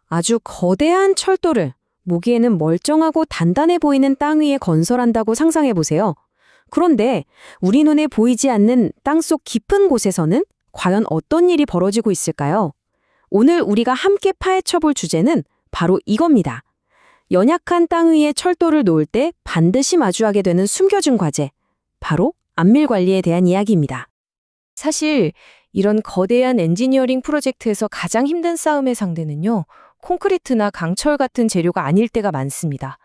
아주 거대한 철도를 보기에는 멀쩡하고 단단해 보이는 땅 위에 건설한다고 상상해 보세요. 그런데 우리 눈에 보이지 않는 땅속 깊은 곳에서는 과연 어떤 일이 벌어지고 있을까요? 오늘 우리가 함께 파헤쳐 볼 주제는 바로 이겁니다. 연약한 땅 위에 철도를 놓을 때 반드시 마주하게 되는 숨겨진 과제, 바로 안밀 관리에 대한 이야기입니다. 사실 이런 거대한 엔지니어링 프로젝트에서 가장 힘든 싸움의 상대는요, 콘크리트나 강철 같은 재료가 아닐 때가 많습니다.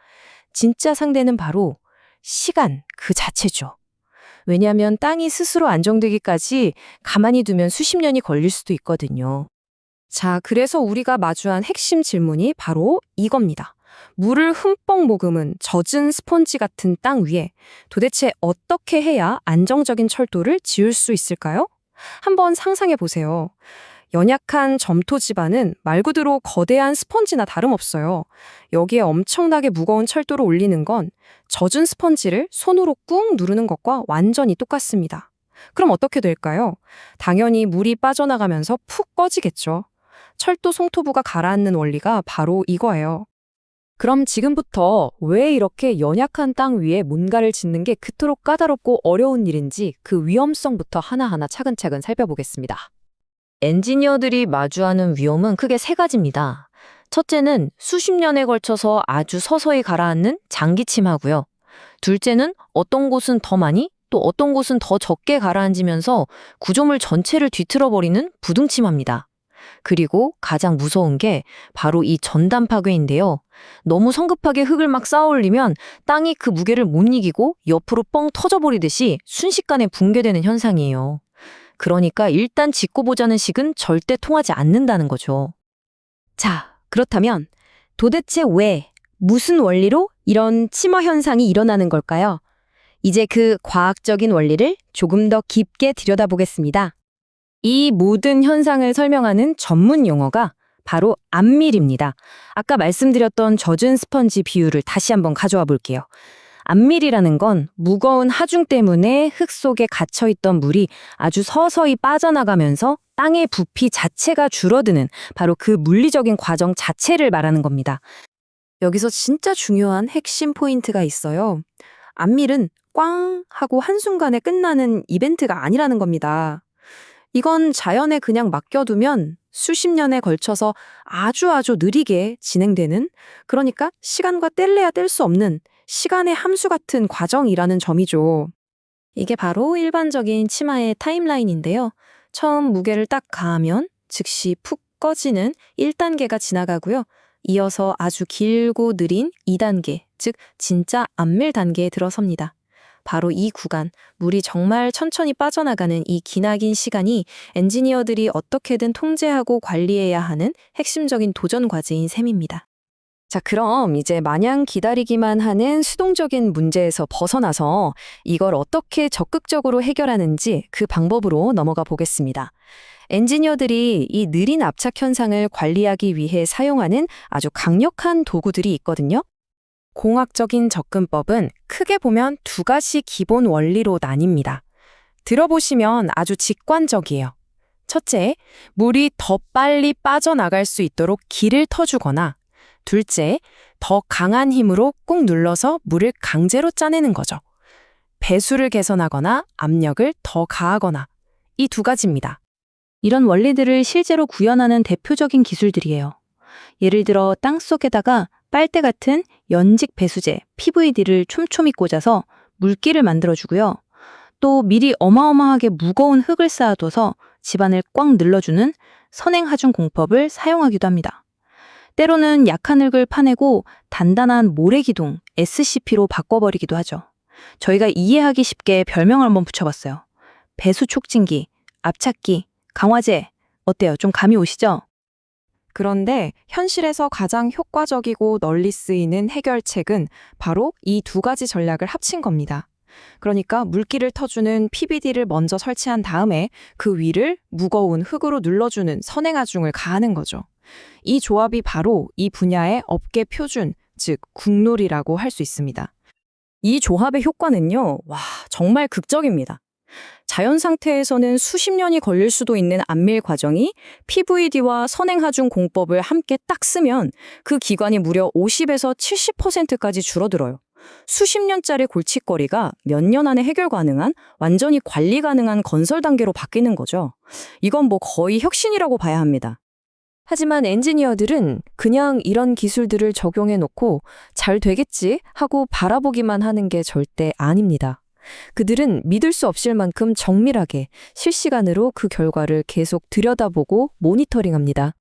진짜 상대는 바로 시간 그 자체죠. 왜냐하면 땅이 스스로 안정되기까지 가만히 두면 수십 년이 걸릴 수도 있거든요. 자, 그래서 우리가 마주한 핵심 질문이 바로 이겁니다. 물을 흠뻑 머금은 젖은 스펀지 같은 땅 위에 도대체 어떻게 해야 안정적인 철도를 지을 수 있을까요? 한번 상상해 보세요. 연약한 점토 지반은 말 그대로 거대한 스펀지나 다름없어요. 여기에 엄청나게 무거운 철도를 올리는 건 젖은 스펀지를 손으로 꾹 누르는 것과 완전히 똑같습니다. 그럼 어떻게 될까요? 당연히 물이 빠져나가면서 푹 꺼지겠죠. 철도 송토부가 가라앉는 원리가 바로 이거예요. 그럼 지금부터 왜 이렇게 연약한 땅 위에 뭔가를 짓는 게 그토록 까다롭고 어려운 일인지 그 위험성부터 하나하나 차근차근 살펴보겠습니다. 엔지니어들이 마주하는 위험은 크게 세 가지입니다. 첫째는 수십 년에 걸쳐서 아주 서서히 가라앉는 장기 침하고요. 둘째는 어떤 곳은 더 많이 또 어떤 곳은 더 적게 가라앉으면서 구조물 전체를 뒤틀어버리는 부등침합니다. 그리고 가장 무서운 게 바로 이 전단 파괴인데요. 너무 성급하게 흙을 막 쌓아 올리면 땅이 그 무게를 못 이기고 옆으로 뻥 터져버리듯이 순식간에 붕괴되는 현상이에요. 그러니까 일단 짓고 보자는 식은 절대 통하지 않는다는 거죠. 자, 그렇다면 도대체 왜, 무슨 원리로 이런 침하 현상이 일어나는 걸까요? 이제 그 과학적인 원리를 조금 더 깊게 들여다보겠습니다. 이 모든 현상을 설명하는 전문 용어가 바로 안밀입니다. 아까 말씀드렸던 젖은 스펀지 비유를 다시 한번 가져와 볼게요. 안밀이라는 건 무거운 하중 때문에 흙 속에 갇혀있던 물이 아주 서서히 빠져나가면서 땅의 부피 자체가 줄어드는 바로 그 물리적인 과정 자체를 말하는 겁니다. 여기서 진짜 중요한 핵심 포인트가 있어요. 안밀은 꽝 하고 한순간에 끝나는 이벤트가 아니라는 겁니다. 이건 자연에 그냥 맡겨두면 수십 년에 걸쳐서 아주 느리게 진행되는, 그러니까 시간과 뗄래야 뗄 수 없는 시간의 함수 같은 과정이라는 점이죠. 이게 바로 일반적인 치마의 타임라인인데요. 처음 무게를 딱 가하면 즉시 푹 꺼지는 1단계가 지나가고요. 이어서 아주 길고 느린 2단계, 즉 진짜 안밀 단계에 들어섭니다. 바로 이 구간, 물이 정말 천천히 빠져나가는 이 기나긴 시간이 엔지니어들이 어떻게든 통제하고 관리해야 하는 핵심적인 도전 과제인 셈입니다. 자, 그럼 이제 마냥 기다리기만 하는 수동적인 문제에서 벗어나서 이걸 어떻게 적극적으로 해결하는지 그 방법으로 넘어가 보겠습니다. 엔지니어들이 이 느린 압착 현상을 관리하기 위해 사용하는 아주 강력한 도구들이 있거든요. 공학적인 접근법은 크게 보면 두 가지 기본 원리로 나뉩니다. 들어보시면 아주 직관적이에요. 첫째, 물이 더 빨리 빠져나갈 수 있도록 길을 터주거나, 둘째, 더 강한 힘으로 꾹 눌러서 물을 강제로 짜내는 거죠. 배수를 개선하거나 압력을 더 가하거나, 이 두 가지입니다. 이런 원리들을 실제로 구현하는 대표적인 기술들이에요. 예를 들어 땅 속에다가 빨대 같은 연직 배수제 PVD를 촘촘히 꽂아서 물기를 만들어주고요. 또 미리 어마어마하게 무거운 흙을 쌓아둬서 집안을 꽉 늘러주는 선행하중 공법을 사용하기도 합니다. 때로는 약한 흙을 파내고 단단한 모래기둥 SCP로 바꿔버리기도 하죠. 저희가 이해하기 쉽게 별명을 한번 붙여봤어요. 배수 촉진기, 압착기, 강화제. 어때요? 좀 감이 오시죠? 그런데 현실에서 가장 효과적이고 널리 쓰이는 해결책은 바로 이 두 가지 전략을 합친 겁니다. 그러니까 물기를 터주는 PVD를 먼저 설치한 다음에 그 위를 무거운 흙으로 눌러주는 선행하중을 가하는 거죠. 이 조합이 바로 이 분야의 업계 표준, 즉 국룰이라고 할 수 있습니다. 이 조합의 효과는요, 정말 극적입니다. 자연 상태에서는 수십 년이 걸릴 수도 있는 안밀 과정이 PVD와 선행하중 공법을 함께 딱 쓰면 그 기간이 무려 50에서 70%까지 줄어들어요. 수십 년짜리 골칫거리가 몇 년 안에 해결 가능한, 완전히 관리 가능한 건설 단계로 바뀌는 거죠. 이건 뭐 거의 혁신이라고 봐야 합니다. 하지만 엔지니어들은 그냥 이런 기술들을 적용해 놓고 잘 되겠지 하고 바라보기만 하는 게 절대 아닙니다. 그들은 믿을 수 없을 만큼 정밀하게 실시간으로 그 결과를 계속 들여다보고 모니터링합니다.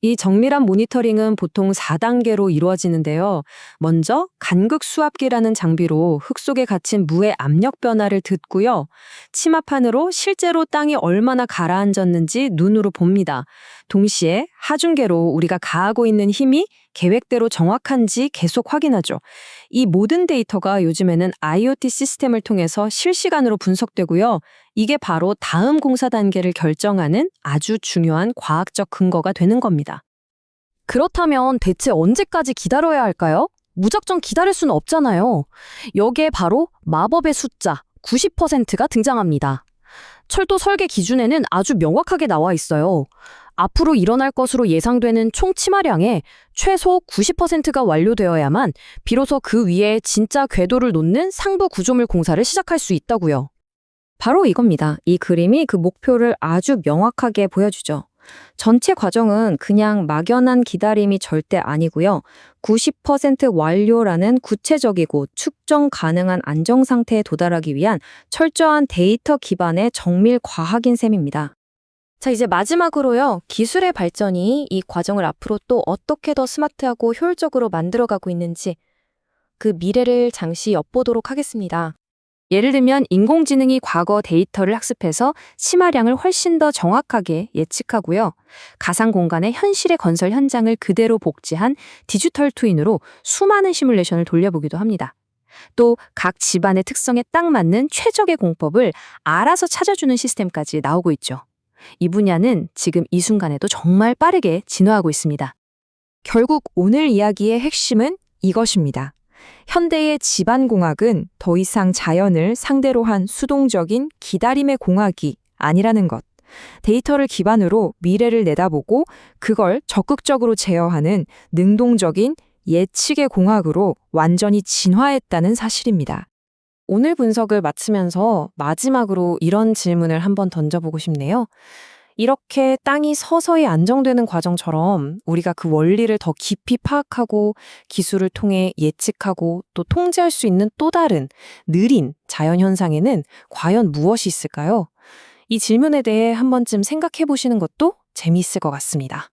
이 정밀한 모니터링은 보통 4단계로 이루어지는데요. 먼저 간극 수압기라는 장비로 흙 속에 갇힌 무의 압력 변화를 듣고요. 치마판으로 실제로 땅이 얼마나 가라앉았는지 눈으로 봅니다. 동시에 하중계로 우리가 가하고 있는 힘이 계획대로 정확한지 계속 확인하죠. 이 모든 데이터가 요즘에는 IoT 시스템을 통해서 실시간으로 분석되고요. 이게 바로 다음 공사 단계를 결정하는 아주 중요한 과학적 근거가 되는 겁니다. 그렇다면 대체 언제까지 기다려야 할까요? 무작정 기다릴 수는 없잖아요. 여기에 바로 마법의 숫자 90%가 등장합니다. 철도 설계 기준에는 아주 명확하게 나와 있어요. 앞으로 일어날 것으로 예상되는 총 치마량의 최소 90%가 완료되어야만 비로소 그 위에 진짜 궤도를 놓는 상부 구조물 공사를 시작할 수 있다고요. 바로 이겁니다. 이 그림이 그 목표를 아주 명확하게 보여주죠. 전체 과정은 그냥 막연한 기다림이 절대 아니고요. 90% 완료라는 구체적이고 측정 가능한 안정 상태에 도달하기 위한 철저한 데이터 기반의 정밀 과학인 셈입니다. 자, 이제 마지막으로요. 기술의 발전이 이 과정을 앞으로 또 어떻게 더 스마트하고 효율적으로 만들어가고 있는지 그 미래를 잠시 엿보도록 하겠습니다. 예를 들면 인공지능이 과거 데이터를 학습해서 치마량을 훨씬 더 정확하게 예측하고요. 가상 공간의 현실의 건설 현장을 그대로 복제한 디지털 트윈으로 수많은 시뮬레이션을 돌려보기도 합니다. 또 각 집안의 특성에 딱 맞는 최적의 공법을 알아서 찾아주는 시스템까지 나오고 있죠. 이 분야는 지금 이 순간에도 정말 빠르게 진화하고 있습니다. 결국 오늘 이야기의 핵심은 이것입니다. 현대의 집안공학은 더 이상 자연을 상대로 한 수동적인 기다림의 공학이 아니라는 것. 데이터를 기반으로 미래를 내다보고 그걸 적극적으로 제어하는 능동적인 예측의 공학으로 완전히 진화했다는 사실입니다. 오늘 분석을 마치면서 마지막으로 이런 질문을 한번 던져보고 싶네요. 이렇게 땅이 서서히 안정되는 과정처럼 우리가 그 원리를 더 깊이 파악하고 기술을 통해 예측하고 또 통제할 수 있는 또 다른 느린 자연현상에는 과연 무엇이 있을까요? 이 질문에 대해 한 번쯤 생각해 보시는 것도 재미있을 것 같습니다.